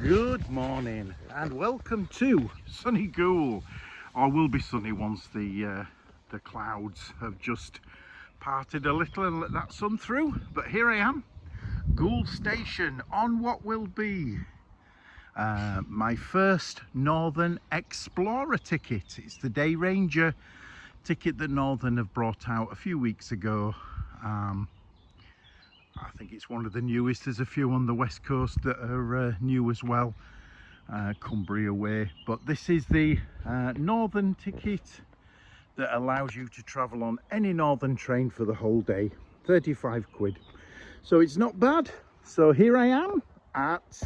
Good morning and welcome to sunny Goole, or will be sunny once the clouds have just parted a little and let that sun through. But here I am, Goole Station, on what will be my first Northern Explorer ticket. It's the Day Ranger ticket that Northern have brought out a few weeks ago. I think it's one of the newest. There's a few on the west coast that are new as well, Cumbria way, but this is the Northern ticket that allows you to travel on any Northern train for the whole day, 35 quid. So it's not bad. So here I am at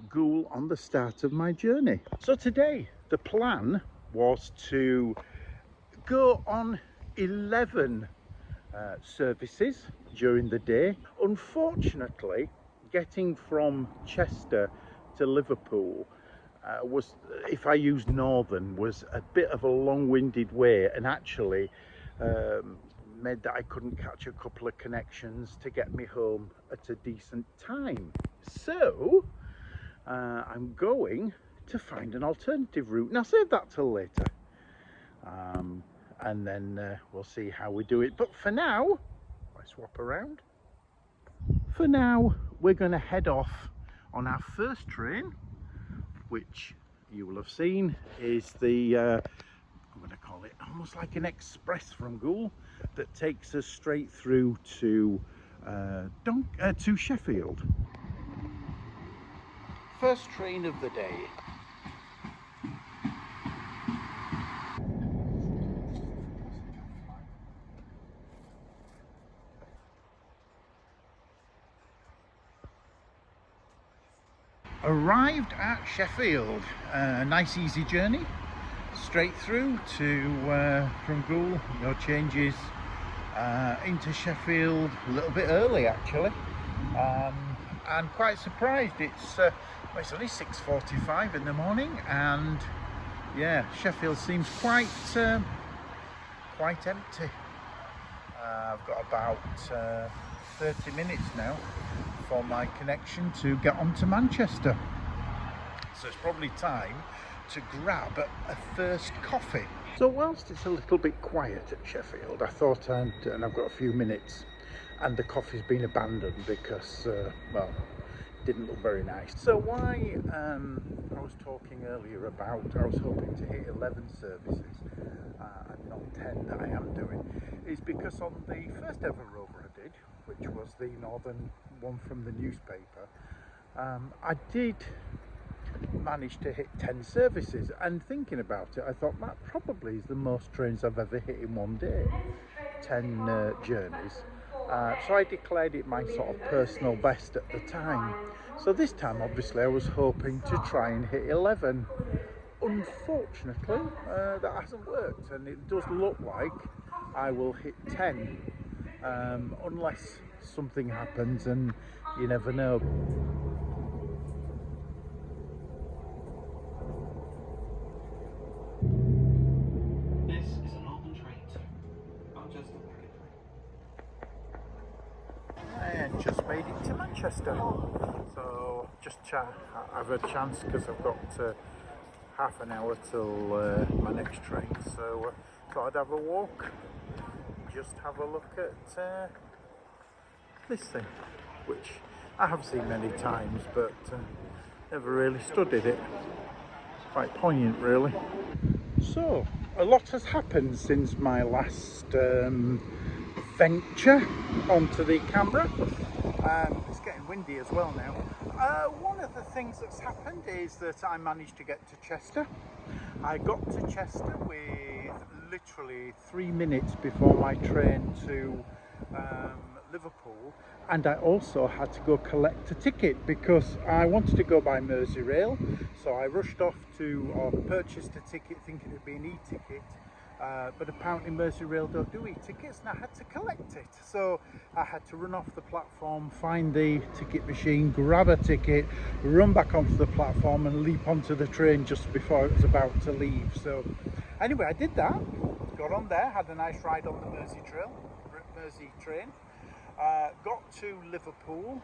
Goole on the start of my journey. So today the plan was to go on 11 services during the day. Unfortunately, getting from Chester to Liverpool was, if I used Northern, was a bit of a long-winded way, and actually meant that I couldn't catch a couple of connections to get me home at a decent time. So I'm going to find an alternative route, and I'll save that till later. And then we'll see how we do it. But for now, I swap around. For now, we're going to head off on our first train, which you will have seen is the, I'm going to call it almost like an express from Goole, that takes us straight through to Sheffield. First train of the day. Arrived at Sheffield. Nice easy journey straight through to from Goole. No changes into Sheffield a little bit early actually, and quite surprised. It's only 6:45 in the morning, and yeah, Sheffield seems quite empty. I've got about 30 minutes now for my connection to get on to Manchester, so it's probably time to grab a first coffee. So whilst it's a little bit quiet at Sheffield, I thought and I've got a few minutes, and the coffee's been abandoned because well, it didn't look very nice. So why I was talking earlier about I was hoping to hit 11 services and not 10 that I am doing, is because on the first ever rover I did, which was the Northern one from the newspaper, I did manage to hit 10 services, and thinking about it, I thought that probably is the most trains I've ever hit in one day, 10 journeys. So I declared it my sort of personal best at the time. So this time obviously I was hoping to try and hit 11. Unfortunately that hasn't worked, and it does look like I will hit 10 unless something happens, and you never know. This is a Northern train to Manchester. And just made it to Manchester. So just I've a chance because I've got half an hour till my next train. So thought I'd have a walk, just have a look at this thing, which I have seen many times, but never really studied it. It's quite poignant, really. So a lot has happened since my last venture onto the camera. It's getting windy as well now. One of the things that's happened is that I managed to get to Chester. I got to Chester with literally 3 minutes before my train to Liverpool, and I also had to go collect a ticket because I wanted to go by Merseyrail. So I rushed off or purchased a ticket thinking it would be an e-ticket, but apparently Merseyrail don't do e-tickets, and I had to collect it. So I had to run off the platform, find the ticket machine, grab a ticket, run back onto the platform and leap onto the train just before it was about to leave. So anyway, I did that, got on there, had a nice ride on the Mersey train. Got to Liverpool,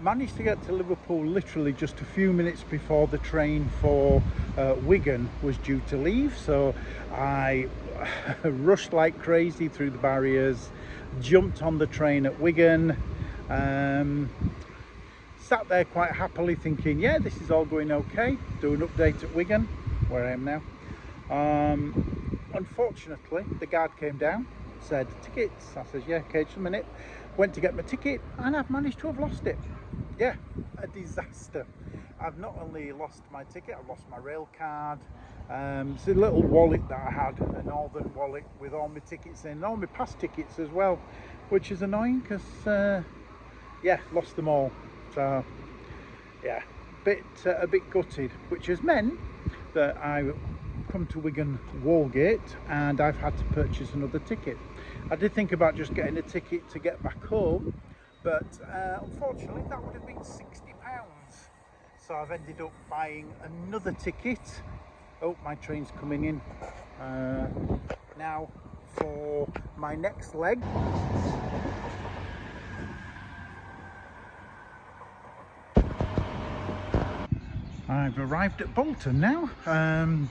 managed to get to Liverpool literally just a few minutes before the train for Wigan was due to leave, so I rushed like crazy through the barriers, jumped on the train at Wigan, sat there quite happily thinking, yeah, this is all going okay. Do an update at Wigan, where I am now. Unfortunately, the guard came down, said tickets. I says, yeah, okay, just a minute. Went to get my ticket and I've managed to have lost it. Yeah, a disaster. I've not only lost my ticket, I've lost my rail card. It's a little wallet that I had, a northern wallet with all my tickets in, all my past tickets as well, which is annoying because, yeah, lost them all. So, yeah, a bit gutted, which has meant that I come to Wigan Walgate and I've had to purchase another ticket. I did think about just getting a ticket to get back home, but unfortunately that would have been £60. So I've ended up buying another ticket. Oh, my train's coming in. Now for my next leg. I've arrived at Bolton now.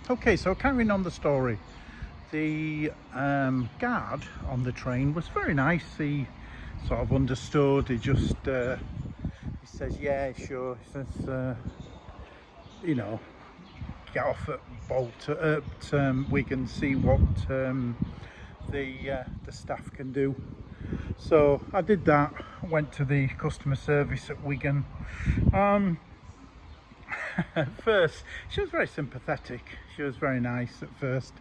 Okay, so carrying on the story. The guard on the train was very nice. He sort of understood. He just he says, yeah, sure. He says, you know, get off at Bolton, at Wigan, see what the staff can do. So I did that. Went to the customer service at Wigan. At first, she was very sympathetic. She was very nice at first.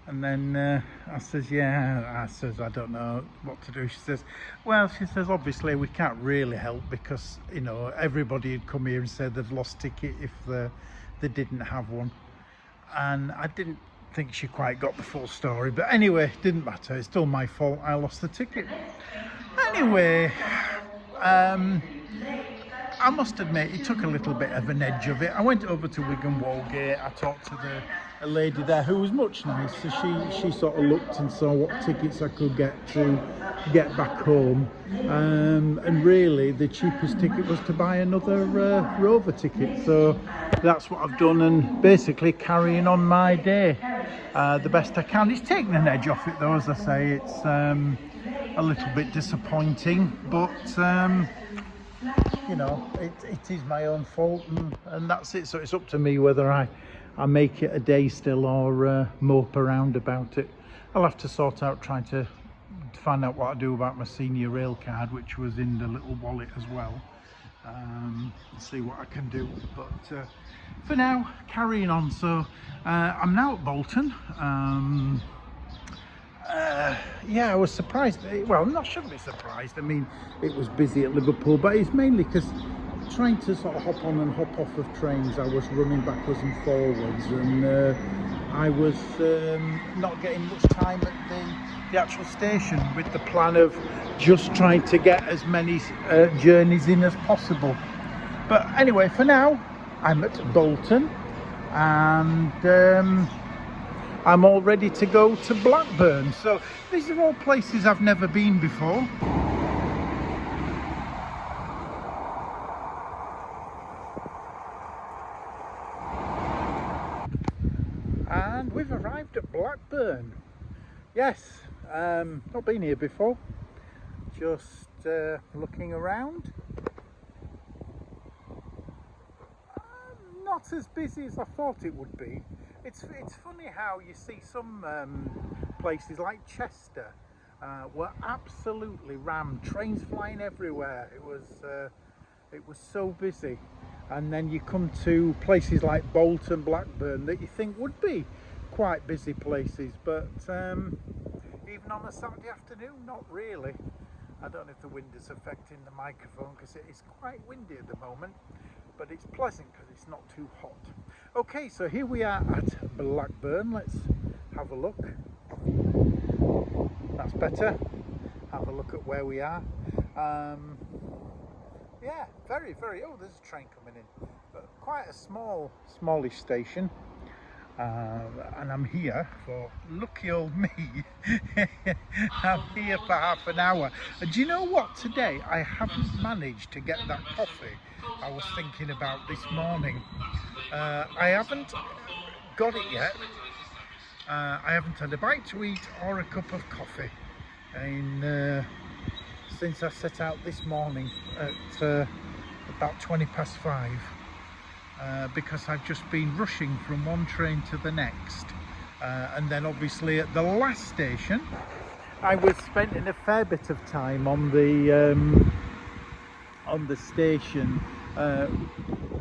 And then I says, yeah, I says, I don't know what to do. She says, well, she says, obviously we can't really help because, you know, everybody had come here and said they'd lost ticket if they didn't have one. And I didn't think she quite got the full story. But anyway, it didn't matter. It's still my fault. I lost the ticket. Anyway, I must admit, it took a little bit of an edge of it. I went over to Wigan Walgate. I talked to a lady there who was much nicer. She sort of looked and saw what tickets I could get to get back home. And really, the cheapest ticket was to buy another Rover ticket. So that's what I've done, and basically carrying on my day the best I can. It's taken an edge off it though, as I say. It's a little bit disappointing, but you know, it is my own fault, and that's it. So it's up to me whether I make it a day still or mope around about it. I'll have to sort out trying to find out what I do about my senior rail card, which was in the little wallet as well. See what I can do, but for now, carrying on. So I'm now at Bolton. Yeah, I was surprised. Well, I shouldn't be surprised. I mean, it was busy at Liverpool, but it's mainly because trying to sort of hop on and hop off of trains, I was running backwards and forwards, and I was not getting much time at the actual station, with the plan of just trying to get as many journeys in as possible. But anyway, for now, I'm at Bolton, and I'm all ready to go to Blackburn. So these are all places I've never been before. And we've arrived at Blackburn. Yes, not been here before. Just looking around. Not as busy as I thought it would be. It's funny how you see some places like Chester were absolutely rammed, trains flying everywhere. It was so busy, and then you come to places like Bolton, Blackburn, that you think would be quite busy places, but even on a Saturday afternoon, not really. I don't know if the wind is affecting the microphone, because it is quite windy at the moment, but it's pleasant because it's not too hot. Okay, so here we are at Blackburn. Let's have a look. That's better. Have a look at where we are. Yeah, very, oh, there's a train coming in, but quite a smallish station. and I'm here for lucky old me. I'm here for half an hour. And do you know what? Today I haven't managed to get that coffee I was thinking about this morning. I haven't got it yet. I haven't had a bite to eat or a cup of coffee since I set out this morning at about 5:20. Because I've just been rushing from one train to the next, and then obviously at the last station I was spending a fair bit of time on the station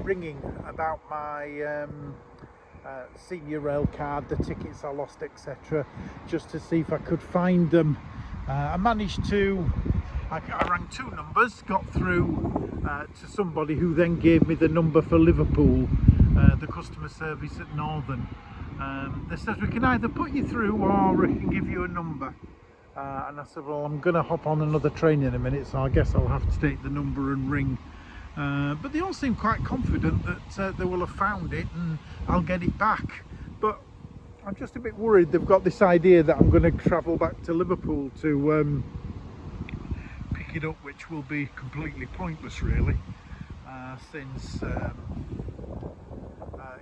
ringing about my senior rail card, the tickets I lost, etc., just to see if I could find them. I managed to I rang 2 numbers, got through to somebody who then gave me the number for Liverpool, the customer service at Northern. They said we can either put you through or we can give you a number. And I said, well, I'm going to hop on another train in a minute, so I guess I'll have to take the number and ring. But they all seem quite confident that they will have found it and I'll get it back. But I'm just a bit worried they've got this idea that I'm going to travel back to Liverpool to pick it up, which will be completely pointless really, since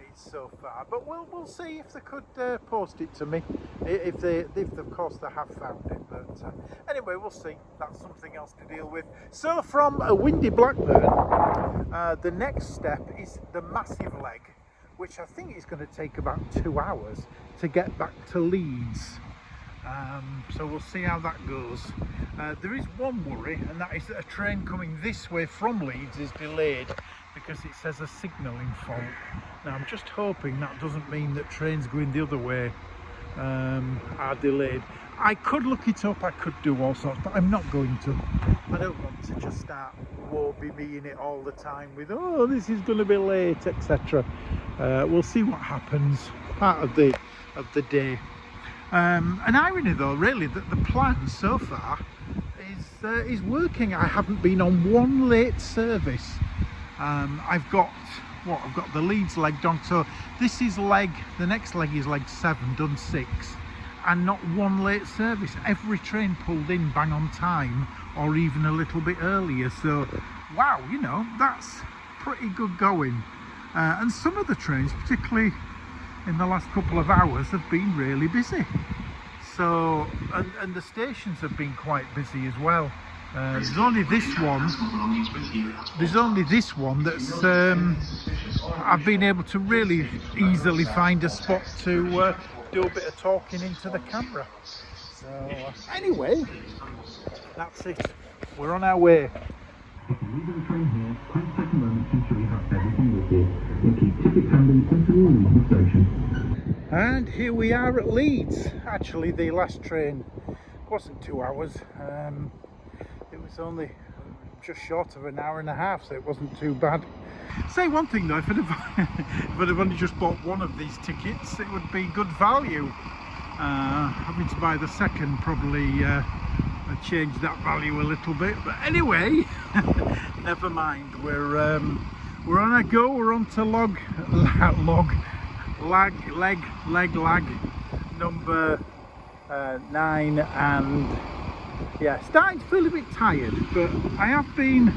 it's so far. But we'll see if they could post it to me, if of course they have found it. But anyway, we'll see. That's something else to deal with. So from a windy Blackburn, the next step is the massive leg, which I think is going to take about 2 hours to get back to Leeds. So we'll see how that goes. There is one worry, and that is that a train coming this way from Leeds is delayed because it says a signalling fault. Now I'm just hoping that doesn't mean that trains going the other way are delayed. I could look it up, I could do all sorts, but I'm not going to. I don't want to just start woe-be-me-ing it all the time with, oh, this is going to be late, etc. We'll see what happens. Part of the day. An irony though, really, that the plan so far is working. I haven't been on one late service. I've got the Leeds leg done, so this is the next leg is leg 7, done 6, and not one late service. Every train pulled in bang on time or even a little bit earlier, so wow, you know, that's pretty good going. And some of the trains, particularly in the last couple of hours, have been really busy. So, and the stations have been quite busy as well. There's only this one that's I've been able to really easily find a spot to do a bit of talking into the camera. So anyway, that's it. We're on our way. If you leave the train here, please take a moment to ensure you have everything with you. We'll keep tickets handy until you leave the station. And here we are at Leeds. Actually, the last train wasn't 2 hours. It was only just short of an hour and a half, so it wasn't too bad. Say one thing though, if I'd have only just bought one of these tickets, it would be good value. Having to buy the second probably change that value a little bit, but anyway, never mind. We're on our go. We're on to leg number 9, and yeah, starting to feel a bit tired, but I've been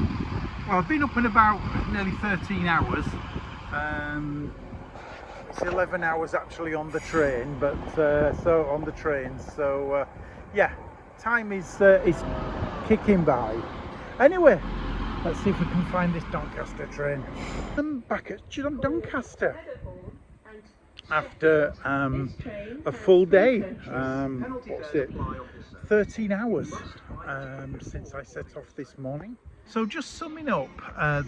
up and about nearly 13 hours. It's 11 hours actually on the train, but yeah, time is kicking by. Anyway, let's see if we can find this Doncaster train. I'm back at Doncaster after a full day. What's it? 13 hours since I set off this morning. So just summing up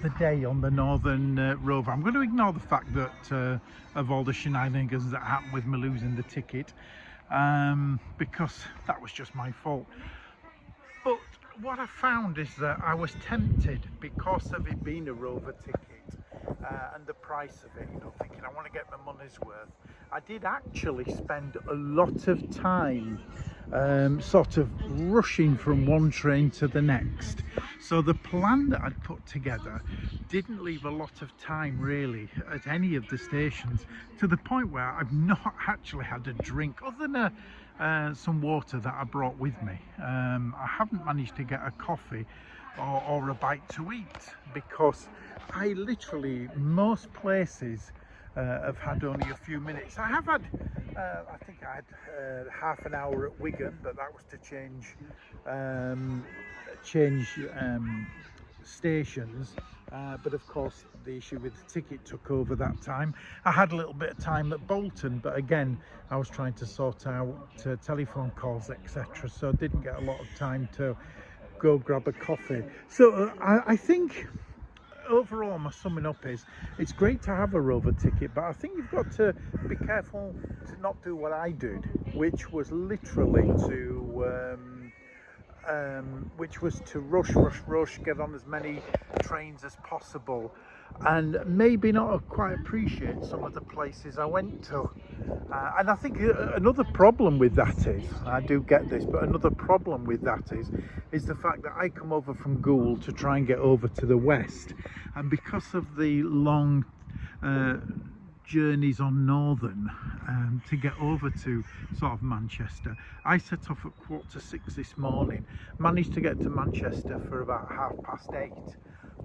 the day on the Northern Rover, I'm going to ignore the fact that of all the shenanigans that happened with me losing the ticket, because that was just my fault. But what I found is that I was tempted, because of it being a Rover ticket and the price of it, you know, thinking I want to get my money's worth. I did actually spend a lot of time sort of rushing from one train to the next. So the plan that I'd put together didn't leave a lot of time really at any of the stations, to the point where I've not actually had a drink other than some water that I brought with me. I haven't managed to get a coffee or a bite to eat, because I literally, most places have had only a few minutes. I have had, I think I had half an hour at Wigan, but that was to change stations. But of course the issue with the ticket took over that time. I had a little bit of time at Bolton, but again I was trying to sort out telephone calls, etc., so I didn't get a lot of time to go grab a coffee. So I think overall my summing up is, it's great to have a Rover ticket, but I think you've got to be careful to not do what I did, which was literally to rush, get on as many trains as possible, and maybe not quite appreciate some of the places I went to. And I think another problem with that is, I do get this, but another problem with that is the fact that I come over from Goole to try and get over to the west, and because of the long journeys on Northern to get over to sort of Manchester, I set off at 6:15 this morning, managed to get to Manchester for about 8:30,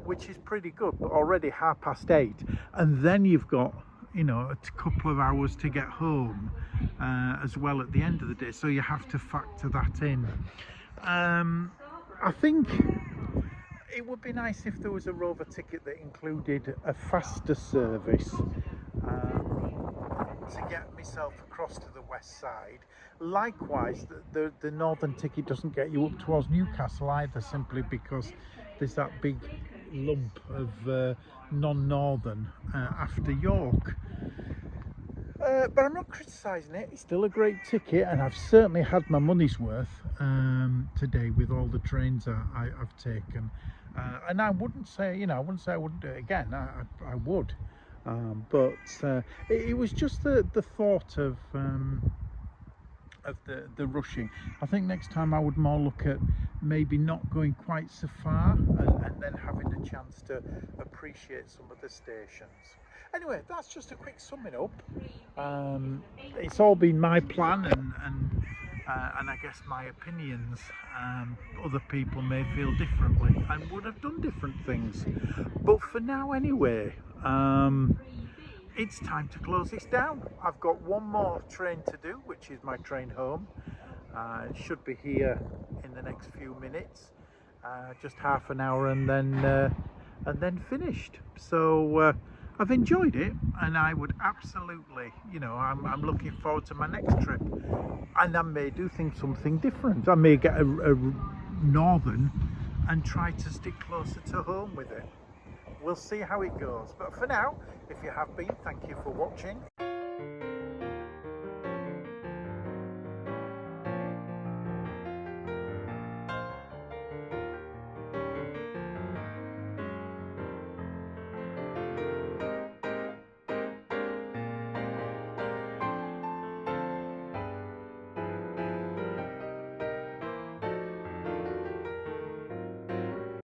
which is pretty good, but already 8:30, and then you've got, you know, a couple of hours to get home as well at the end of the day, so you have to factor that in. I think it would be nice if there was a Rover ticket that included a faster service to get myself across to the west side. Likewise, the Northern ticket doesn't get you up towards Newcastle either, simply because there's that big lump of non-Northern after York. But I'm not criticising it, it's still a great ticket, and I've certainly had my money's worth today with all the trains I've taken. And I wouldn't say, I wouldn't do it again. I would. But it was just the thought of the rushing. I think next time I would more look at maybe not going quite so far, and then having the chance to appreciate some of the stations. Anyway, that's just a quick summing up. It's all been my plan and I guess my opinions. Other people may feel differently and would have done different things, but for now anyway, it's time to close this down. I've got one more train to do, which is my train home. It should be here in the next few minutes, just half an hour, and then finished. So I've enjoyed it, and I would absolutely, I'm looking forward to my next trip, and I may do something different. I may get a Northern and try to stick closer to home with it. We'll see how it goes, but for now, if you have been, thank you for watching.